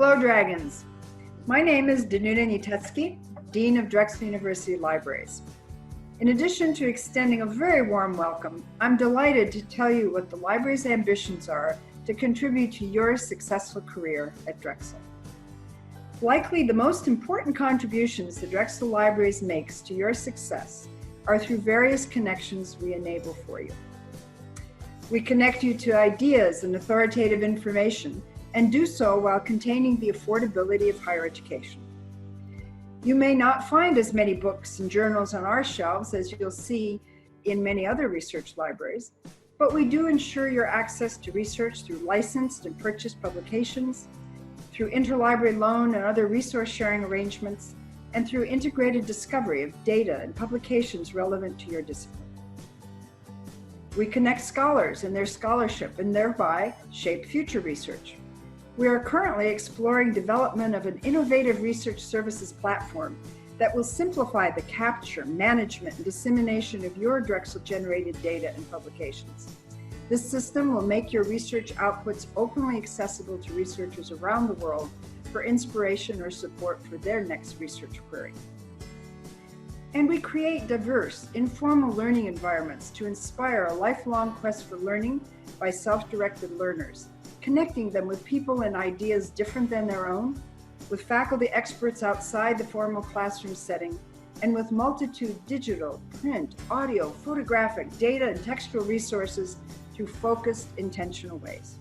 Hello, Dragons. My name is Danuta Nitetsky, Dean of Drexel University Libraries. In addition to extending a very warm welcome, I'm delighted to tell you what the library's ambitions are to contribute to your successful career at Drexel. Likely the most important contributions the Drexel Libraries makes to your success are through various connections we enable for you. We connect you to ideas and authoritative information, and do so while containing the affordability of higher education. You may not find as many books and journals on our shelves as you'll see in many other research libraries, but we do ensure your access to research through licensed and purchased publications, through interlibrary loan and other resource sharing arrangements, and through integrated discovery of data and publications relevant to your discipline. We connect scholars and their scholarship and thereby shape future research. We are currently exploring development of an innovative research services platform that will simplify the capture, management, and dissemination of your Drexel-generated data and publications. This system will make your research outputs openly accessible to researchers around the world for inspiration or support for their next research query. And we create diverse, informal learning environments to inspire a lifelong quest for learning by self-directed learners, connecting them with people and ideas different than their own, with faculty experts outside the formal classroom setting, and with multitude digital, print, audio, photographic, data, and textual resources through focused, intentional ways.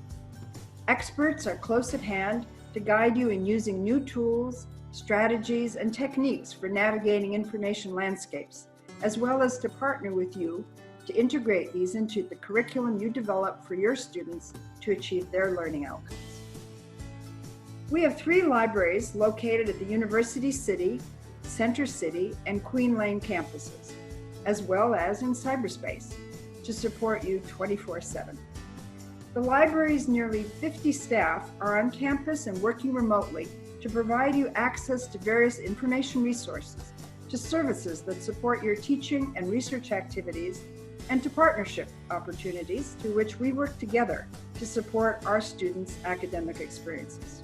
Experts are close at hand to guide you in using new tools, strategies, and techniques for navigating information landscapes, as well as to partner with you to integrate these into the curriculum you develop for your students to achieve their learning outcomes. We have 3 libraries located at the University City, Center City, and Queen Lane campuses, as well as in cyberspace, to support you 24/7. The library's nearly 50 staff are on campus and working remotely to provide you access to various information resources, to services that support your teaching and research activities, and to partnership opportunities through which we work together to support our students' academic experiences.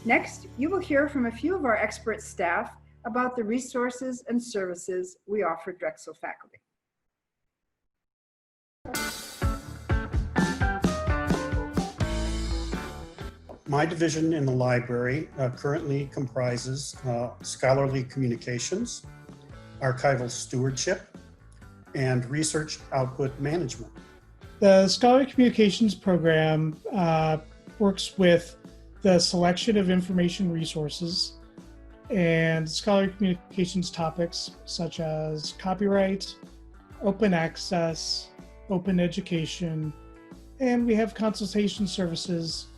Next, you will hear from a few of our expert staff about the resources and services we offer Drexel faculty. My division in the library currently comprises scholarly communications, archival stewardship, and research output management. The Scholarly Communications program works with the selection of information resources and scholarly communications topics such as copyright, open access, open education, and we have consultation services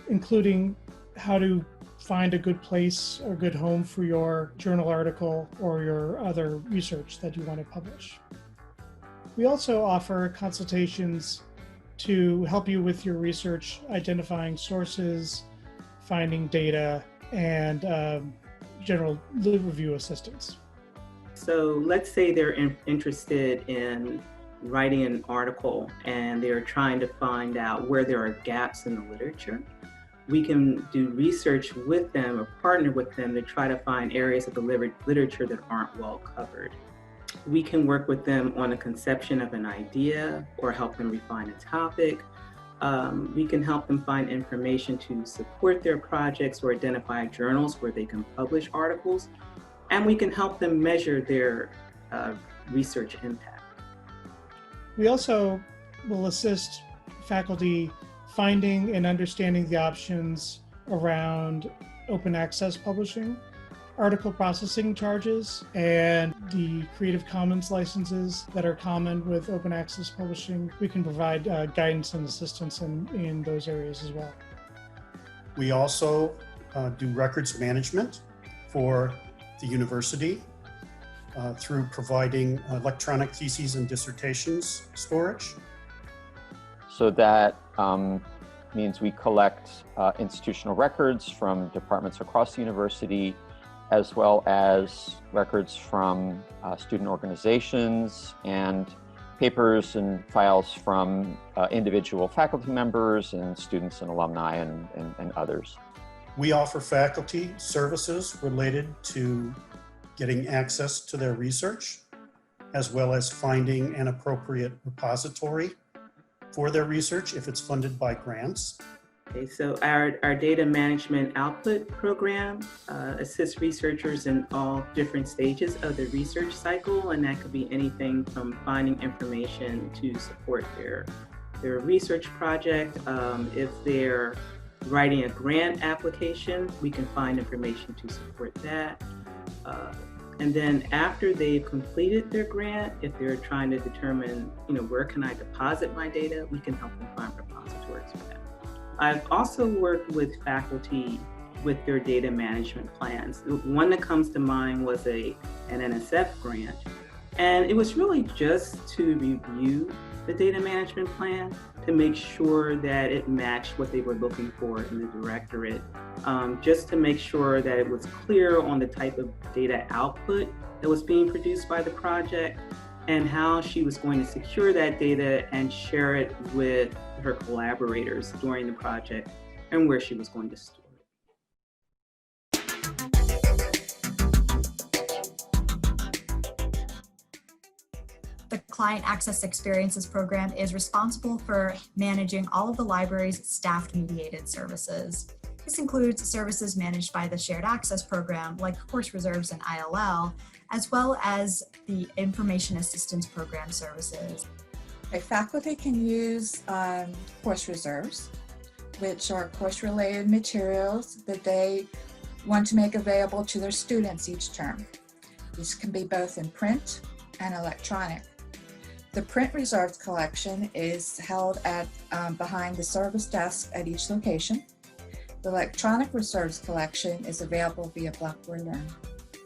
including how to find a good place or good home for your journal article or your other research that you want to publish. We also offer consultations to help you with your research, identifying sources, finding data, and general review assistance. So let's say they're interested in writing an article and they're trying to find out where there are gaps in the literature. We can do research with them or partner with them to try to find areas of the literature that aren't well covered. We can work with them on a conception of an idea or help them refine a topic. We can help them find information to support their projects or identify journals where they can publish articles. And we can help them measure their research impact. We also will assist faculty finding and understanding the options around open access publishing, article processing charges, and the Creative Commons licenses that are common with open access publishing. We can provide guidance and assistance in those areas as well. We also do records management for the university through providing electronic theses and dissertations storage. So that means we collect institutional records from departments across the university, as well as records from student organizations and papers and files from individual faculty members and students and alumni and others. We offer faculty services related to getting access to their research, as well as finding an appropriate repository for their research if it's funded by grants. Okay, so our data management output program assists researchers in all different stages of the research cycle, and that could be anything from finding information to support their research project. If they're writing a grant application, we can find information to support that. And then after they've completed their grant, if they're trying to determine, where can I deposit my data, we can help them find repositories for that. I've also worked with faculty with their data management plans. One that comes to mind was an NSF grant, and it was really just to review the data management plan to make sure that it matched what they were looking for in the directorate, just to make sure that it was clear on the type of data output that was being produced by the project and how she was going to secure that data and share it with her collaborators during the project and where she was going to store it. The Client Access Experiences program is responsible for managing all of the library's staff mediated services. This includes services managed by the Shared Access program, like course reserves and ILL, as well as the Information Assistance Program services. Faculty can use course reserves, which are course-related materials that they want to make available to their students each term. These can be both in print and electronic. The print reserves collection is held at behind the service desk at each location. The electronic reserves collection is available via Blackboard Learn.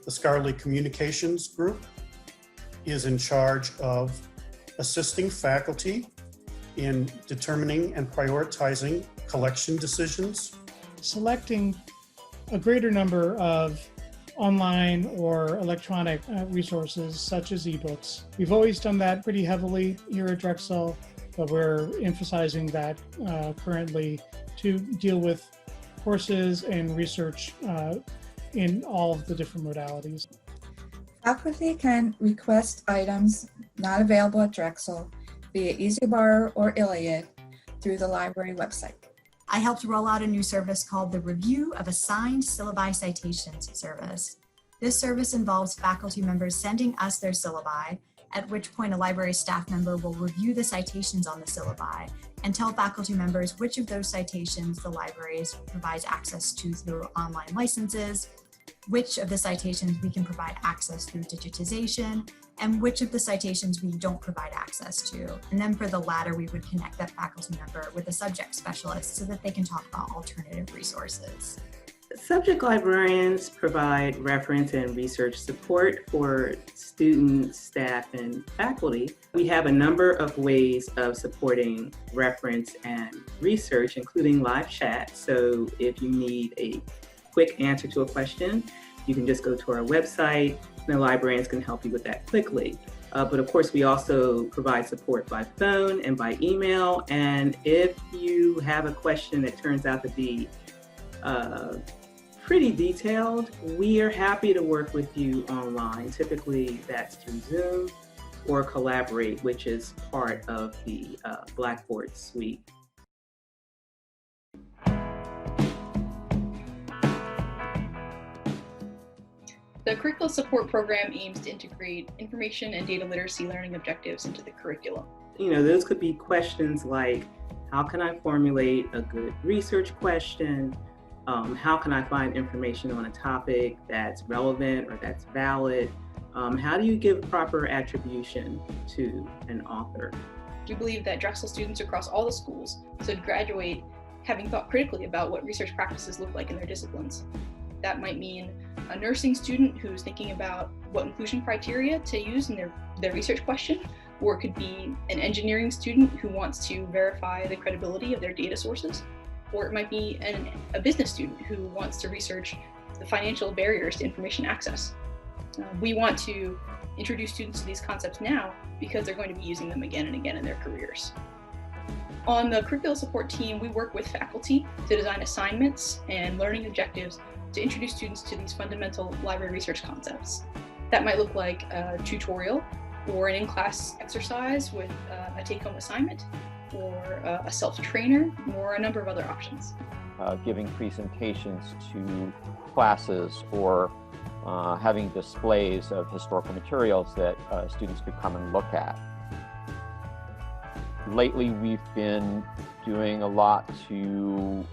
The Scholarly Communications Group is in charge of assisting faculty in determining and prioritizing collection decisions. Selecting a greater number of online or electronic resources such as ebooks. We've always done that pretty heavily here at Drexel, but we're emphasizing that currently to deal with courses and research in all of the different modalities. Faculty can request items not available at Drexel via EasyBar or Iliad through the library website. I helped roll out a new service called the Review of Assigned Syllabi Citations service. This service involves faculty members sending us their syllabi, at which point a library staff member will review the citations on the syllabi and tell faculty members which of those citations the library provides access to through online licenses, which of the citations we can provide access through digitization, and which of the citations we don't provide access to. And then for the latter, we would connect that faculty member with a subject specialist so that they can talk about alternative resources. Subject librarians provide reference and research support for students, staff, and faculty. We have a number of ways of supporting reference and research, including live chat. So if you need a quick answer to a question, you can just go to our website, and the librarians can help you with that quickly. But of course, we also provide support by phone and by email. And if you have a question that turns out to be pretty detailed, we are happy to work with you online. Typically, that's through Zoom or Collaborate, which is part of the Blackboard suite. The Curricular Support Program aims to integrate information and data literacy learning objectives into the curriculum. Those could be questions like, how can I formulate a good research question? How can I find information on a topic that's relevant or that's valid? How do you give proper attribution to an author? We believe that Drexel students across all the schools should graduate having thought critically about what research practices look like in their disciplines. That might mean a nursing student who's thinking about what inclusion criteria to use in their research question, or it could be an engineering student who wants to verify the credibility of their data sources, or it might be a business student who wants to research the financial barriers to information access. We want to introduce students to these concepts now because they're going to be using them again and again in their careers. On the curricular support team, we work with faculty to design assignments and learning objectives to introduce students to these fundamental library research concepts. That might look like a tutorial or an in-class exercise with a take-home assignment, or a self-trainer, or a number of other options. Giving presentations to classes, or having displays of historical materials that students could come and look at. Lately, we've been doing a lot to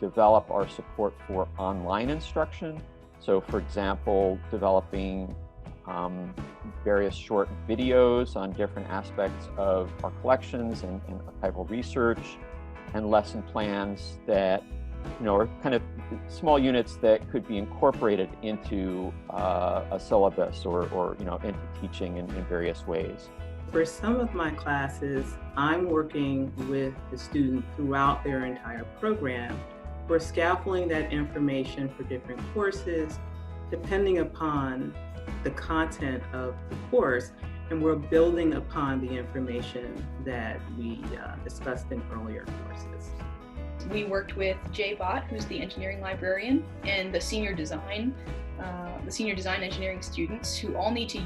develop our support for online instruction. So, for example, developing various short videos on different aspects of our collections and archival research, and lesson plans that, are kind of small units that could be incorporated into a syllabus or into teaching in various ways. For some of my classes, I'm working with the student throughout their entire program. We're scaffolding that information for different courses, depending upon the content of the course, and we're building upon the information that we discussed in earlier courses. We worked with Jay Bott, who's the engineering librarian, and the senior design engineering students, who all need to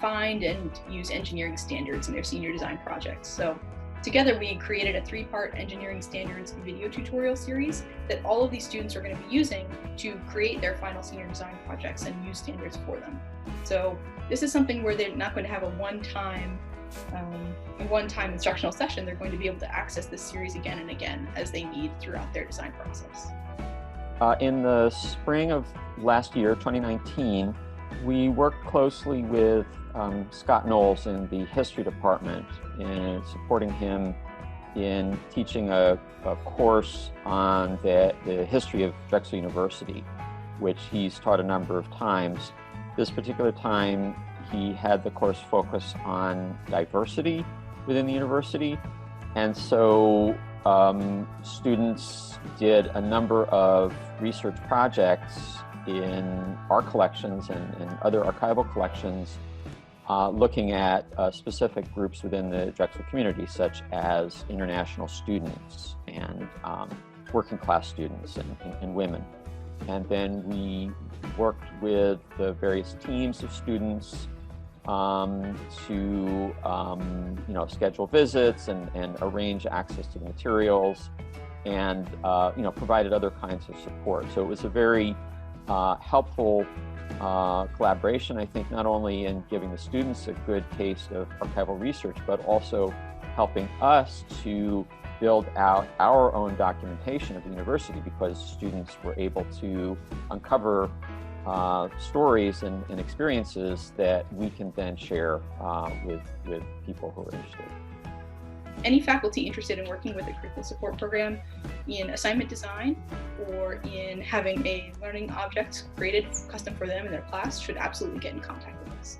find and use engineering standards in their senior design projects. So together we created a 3-part engineering standards video tutorial series that all of these students are going to be using to create their final senior design projects and use standards for them. So this is something where they're not going to have a one-time instructional session. They're going to be able to access this series again and again as they need throughout their design process. In the spring of last year, 2019, we worked closely with Scott Knowles in the history department in supporting him in teaching a course on the history of Drexel University, which he's taught a number of times. This particular time, he had the course focus on diversity within the university. And so students did a number of research projects in our collections and other archival collections, looking at specific groups within the Drexel community, such as international students and working class students and women. And then we worked with the various teams of students to schedule visits and arrange access to the materials, and provided other kinds of support. So it was a very helpful collaboration, I think, not only in giving the students a good taste of archival research, but also helping us to build out our own documentation of the university, because students were able to uncover stories and experiences that we can then share with people who are interested. Any faculty interested in working with a curricular support program in assignment design or in having a learning object created custom for them in their class should absolutely get in contact with us.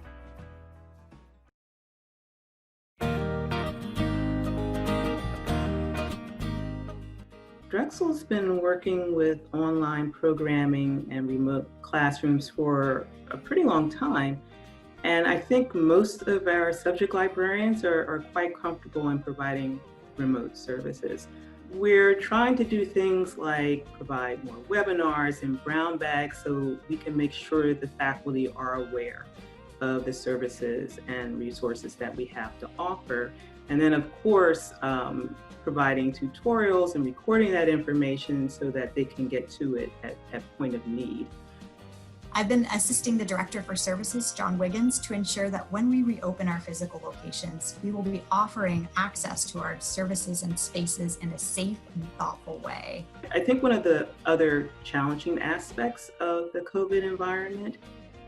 Drexel's been working with online programming and remote classrooms for a pretty long time. And I think most of our subject librarians are quite comfortable in providing remote services. We're trying to do things like provide more webinars and brown bags so we can make sure the faculty are aware of the services and resources that we have to offer. And then, of course, providing tutorials and recording that information so that they can get to it at point of need. I've been assisting the Director for Services, John Wiggins, to ensure that when we reopen our physical locations, we will be offering access to our services and spaces in a safe and thoughtful way. I think one of the other challenging aspects of the COVID environment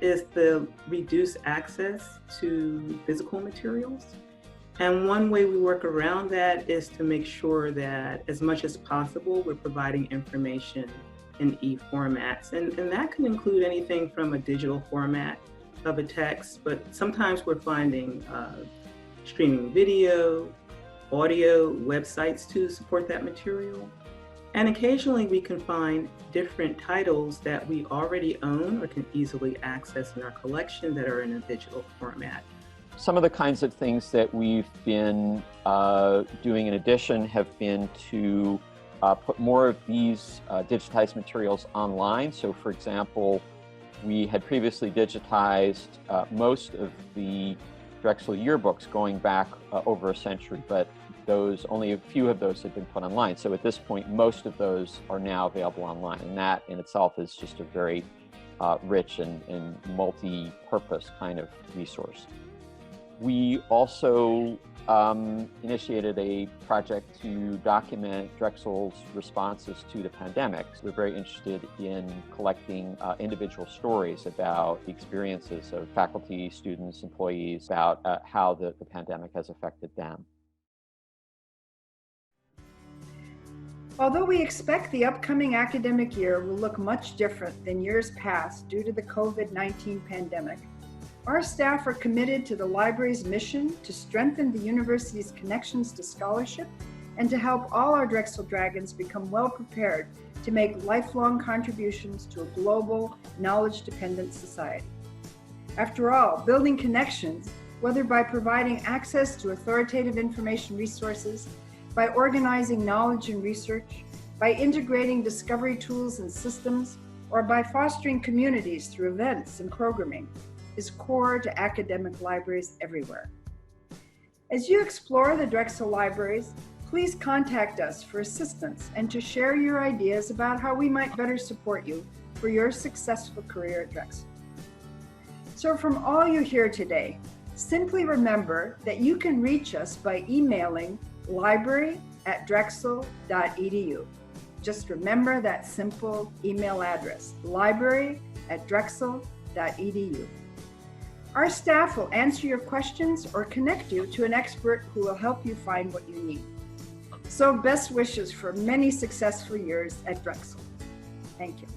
is the reduced access to physical materials. And one way we work around that is to make sure that as much as possible, we're providing information in e-formats. And that can include anything from a digital format of a text, but sometimes we're finding streaming video, audio, websites to support that material. And occasionally we can find different titles that we already own or can easily access in our collection that are in a digital format. Some of the kinds of things that we've been doing in addition have been to put more of these digitized materials online. So for example, we had previously digitized most of the Drexel yearbooks going back over a century, but only a few of those had been put online. So at this point, most of those are now available online, and that in itself is just a very rich and multi-purpose kind of resource. We also initiated a project to document Drexel's responses to the pandemic. We're very interested in collecting individual stories about the experiences of faculty, students, employees, about how the pandemic has affected them. Although we expect the upcoming academic year will look much different than years past due to the COVID-19 pandemic, our staff are committed to the library's mission to strengthen the university's connections to scholarship and to help all our Drexel Dragons become well prepared to make lifelong contributions to a global, knowledge-dependent society. After all, building connections, whether by providing access to authoritative information resources, by organizing knowledge and research, by integrating discovery tools and systems, or by fostering communities through events and programming, is core to academic libraries everywhere. As you explore the Drexel Libraries, please contact us for assistance and to share your ideas about how we might better support you for your successful career at Drexel. So from all you hear today, simply remember that you can reach us by emailing library@drexel.edu. Just remember that simple email address, library@drexel.edu. Our staff will answer your questions or connect you to an expert who will help you find what you need. So best wishes for many successful years at Drexel. Thank you.